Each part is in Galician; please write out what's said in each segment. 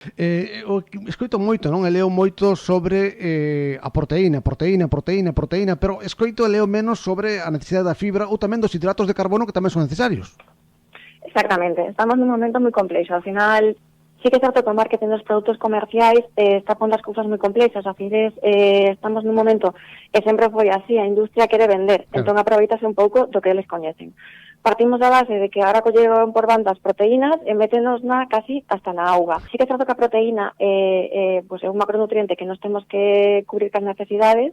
Escoito moito, non? E leo moito sobre a proteína, pero escoito e leo menos sobre a necesidade da fibra ou tamén dos hidratos de carbono que tamén son necesarios. Exactamente, estamos nun momento moi complexo. Al final, sí que é certo que o marketing dos produtos comerciais está pondo as cousas moi complexas. A fines, estamos nun momento, e sempre foi así, a industria quere vender, Claro. entón aproveitase un pouco do que eles coñecen. Partimos da base de que ahora colleron por bandas proteínas e métenos casi hasta na auga. Sí que é certo que a proteína pues é un macronutriente que nos temos que cubrir cas necesidades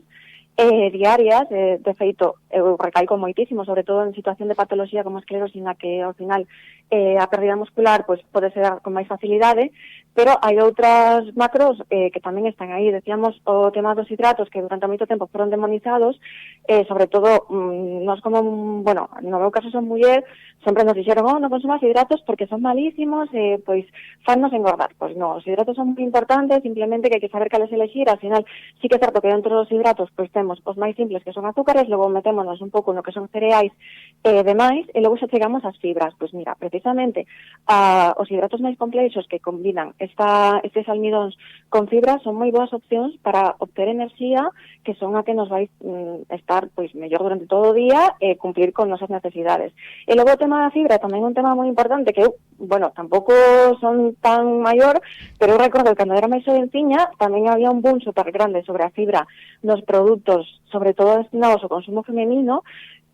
diarias, de feito, eu recalco moitísimo, sobre todo en situación de patoloxía como esclerosis, na que ao final a pérdida muscular pues, pode ser con máis facilidade, pero hai outras macros que tamén están aí. Decíamos o tema dos hidratos que durante moito tempo foron demonizados, sobre todo nós como, bueno, no meu caso son muller, sempre nos dixeron, non consumas hidratos porque son malísimos, pois fannos engordar. Pois non, os hidratos son moi importantes, simplemente que hai que saber cales elegir. Al final, sí que é certo que dentro dos hidratos pois temos os máis simples que son azúcares, logo metémonos un pouco no que son cereais e demais, e logo xa chegamos ás fibras. Pois mira, precisamente, os hidratos máis complexos que combinan estes almidóns con fibras son moi boas opcións para obter enerxía, que son a que nos vai estar pois mellor durante todo o día e cumplir con nosas necesidades. E logo o tema da fibra tamén é un tema moi importante que eu, bueno, tampouco son tan maior, pero eu recordo que cando era máis jovenciña tamén había un boom super grande sobre a fibra nos produtos, sobre todo destinados ao consumo femenino,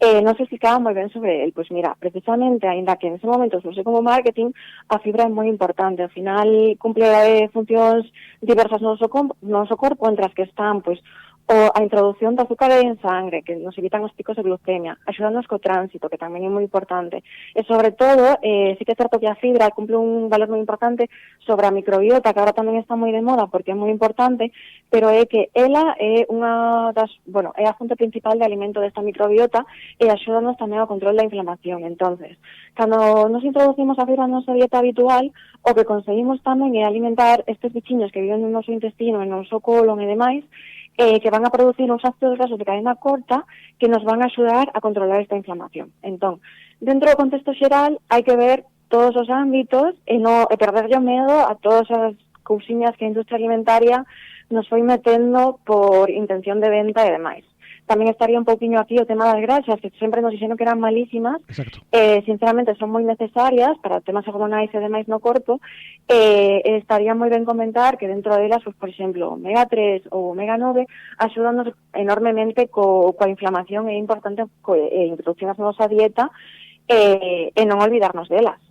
non se explicaba moi ben sobre el. Pois mira, precisamente, aínda que en ese momento non sei como marketing, a fibra é moi importante. Ao final cumple funcións diversas no noso corpo, entre as que están, pois, a introducción de azúcar en sangre, que nos evitan os picos de glucemia, axudanos co tránsito, que tamén é moi importante. E, sobre todo, sí que é certo que a fibra cumple un valor moi importante sobre a microbiota, que agora tamén está moi de moda porque é moi importante, pero é que ela é unha das, bueno, é a fonte principal de alimento desta microbiota e axudanos tamén ao control da inflamación. Entonces, cando nos introducimos a fibra na nosa dieta habitual, o que conseguimos tamén é alimentar estes bichiños que viven no noso intestino, no noso colon e demais, que van a producir uns ácidos grasos de cadena corta que nos van a axudar a controlar esta inflamación. Entón, dentro do contexto xeral, hai que ver todos os ámbitos e perderlle o medo a todas as cousiñas que a industria alimentaria nos foi metendo por intención de venta e demais. Tamén estaría un pouquiño aquí o tema das graxas, que sempre nos dixeron que eran malísimas. Exacto. Sinceramente son moi necesarias para temas hormonais e demais no corpo. Estaría moi ben comentar que dentro delas, pues, por exemplo, omega 3 ou omega 9 axudanos enormemente coa inflamación. É importante introducirlas na nosa dieta e non olvidarnos delas.